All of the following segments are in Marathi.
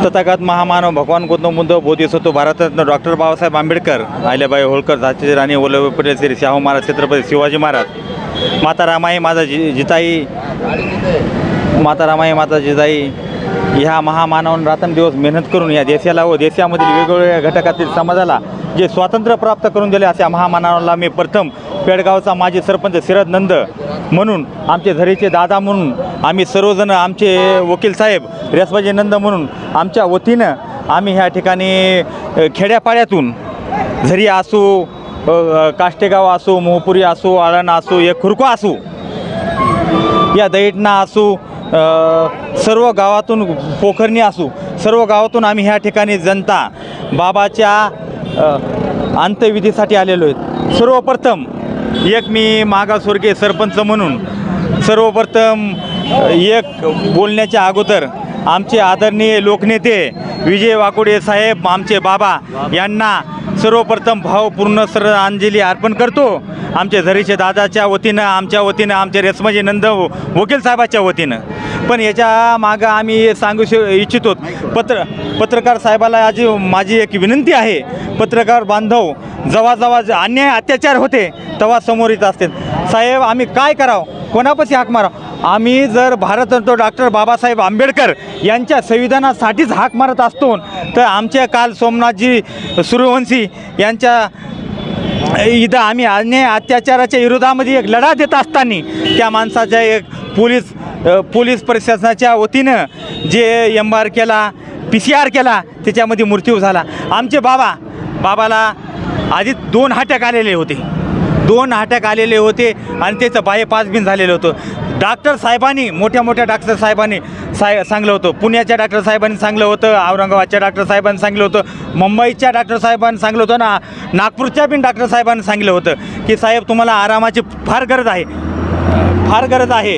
तथागत महामानव भगवान गौतम बुद्ध बोधिसत्व भारतरत्न डॉक्टर बाबासाहेब आंबेडकर, अहिल्याबाई होळकर, झाशीची राणी वल्लभभाई पटेल, श्री शाहू महाराज, छत्रपती शिवाजी महाराज, माता रामाई माझा जिजाई, माता रामाई माता जिजाई ह्या महामानवांनी रात्रंदिवस मेहनत करून या देशाला व देशामधील वेगवेगळ्या घटकातील समाजाला जे स्वातंत्र्य प्राप्त करून दिले अशा महामानवाला मी प्रथम पेडगावचा माजी सरपंच शरद नंद म्हणून, आमचे झरीचे दादा म्हणून, आम्ही सर्वजण, आमचे वकील साहेब रेसबाजी नंद म्हणून आमच्या वतीनं आम्ही ह्या ठिकाणी खेड्यापाड्यातून झरी असू, काष्टेगाव असू, मोहपुरी असू, आळण असू, एक खुरको असू, या दैठणा असू, सर्व गावातून पोखरणी असू, सर्व गावातून आम्ही ह्या ठिकाणी जनता बाबाच्या अंत्यविधीसाठी आलेलो आहेत। सर्वप्रथम एक मी मागासवर्गीय सरपंच म्हणून सर्वप्रथम एक बोलण्याच्या अगोदर आमचे आदरणीय लोकनेते विजय वाकोडे साहेब, आमचे बाबा यांना सर्वप्रथम भावपूर्ण श्रद्धांजली अर्पण करतो। आमचे झरीचे दादाच्या वतीनं, आमच्या वतीनं, आमचे रेसमाजी नंद वकील साहेबाच्या वतीनं। पण याच्या मागं आम्ही सांगू इच्छितो, पत्रकार साहेबाला आज माझी एक विनंती आहे, पत्रकार बांधव जेव्हा अन्याय अत्याचार होते तेव्हा समोर येत असते। साहेब आम्ही काय करावं, कोणापाशी हाक मारावं? आम्ही जर भारतरत्न डॉक्टर बाबासाहेब आंबेडकर यांच्या संविधानासाठीच हाक मारत असतो तर आमचे काल सोमनाथजी सूर्यवंशी यांच्या इथं आम्ही अन्याय अत्याचाराच्या विरोधामध्ये एक लढा देत असताना त्या माणसाच्या एक पोलीस प्रशासनाच्या वतीनं जे MR केला, PCR केला, त्याच्यामध्ये मृत्यू झाला। आमचे बाबाला आधी 2 अटॅक आलेले होते, 2 अटॅक आलेले होते आणि त्याचं बायपास बिन झालेलं होतं। डॉक्टर साहेबांनी, मोठ्या डॉक्टर साहेबांनी सांगलं होतं, पुण्याच्या डॉक्टर साहेबांनी सांगलं होतं, औरंगाबादच्या डॉक्टर साहेबांनी सांगलं होतं, मुंबईच्या डॉक्टर साहेबांनी सांगलं होतं ना, नागपूरच्या बिन डॉक्टर साहेबांनी सांगलं होतं की साहेब तुम्हाला आरामाची फार गरज आहे,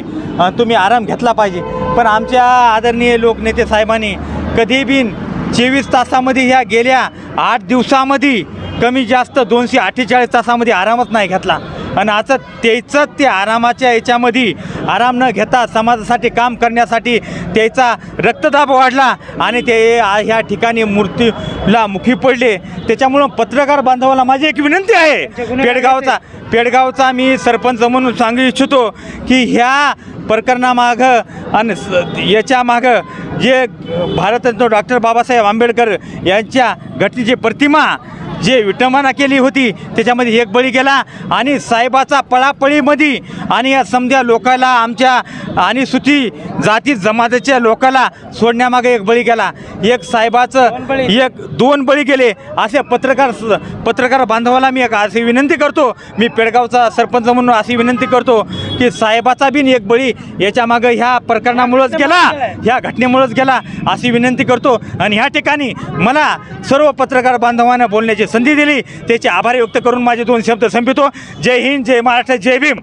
तुम्ही आराम घेतला पाहिजे। पण आमच्या आदरणीय लोकनेते साहेबांनी कधी बिन 24 तासामध्ये ह्या गेल्या 8 दिवसामध्ये कमी जास्त 248 तासामध्ये आरामच नाही घेतला आणि आता ते आरामाच्या याच्यामध्ये आराम न घेता समाजासाठी काम करण्यासाठी त्याचा रक्तदाब वाढला आणि ते ह्या ठिकाणी मृत्यूला मुखी पडले। त्याच्यामुळं पत्रकार बांधवाला माझी एक विनंती आहे, पेडगावचा मी सरपंच म्हणून सांगू इच्छितो की ह्या प्रकरणामागं आणि याच्या मागं जे भारतरत्न डॉक्टर बाबासाहेब आंबेडकर यांच्या घटनेची प्रतिमा जे विटंबना केली होती त्याच्यामध्ये एक बळी गेला आणि साहेबाचा पळापळीमध्ये आणि या समध्या लोकाला, आमच्या आणि सुती जाती जमातीच्या लोकाला सोडण्यामागे एक बळी गेला। एक साहेबाचं 2 बळी गेले। असे पत्रकार बांधवाला मी एक अशी विनंती करतो, मी पेडगावचा सरपंच म्हणून अशी विनंती करतो की साहेबाचा बिन एक बळी याच्यामागं ह्या प्रकरणामुळंच गेला, ह्या घटनेमुळंच गेला अशी विनंती करतो। आणि ह्या ठिकाणी मला सर्व पत्रकार बांधवांना बोलण्याची संधी दिली त्याचे आभार व्यक्त करून माझे 2 शब्द संपवितो। जय हिंद, जय महाराष्ट्र, जय भीम।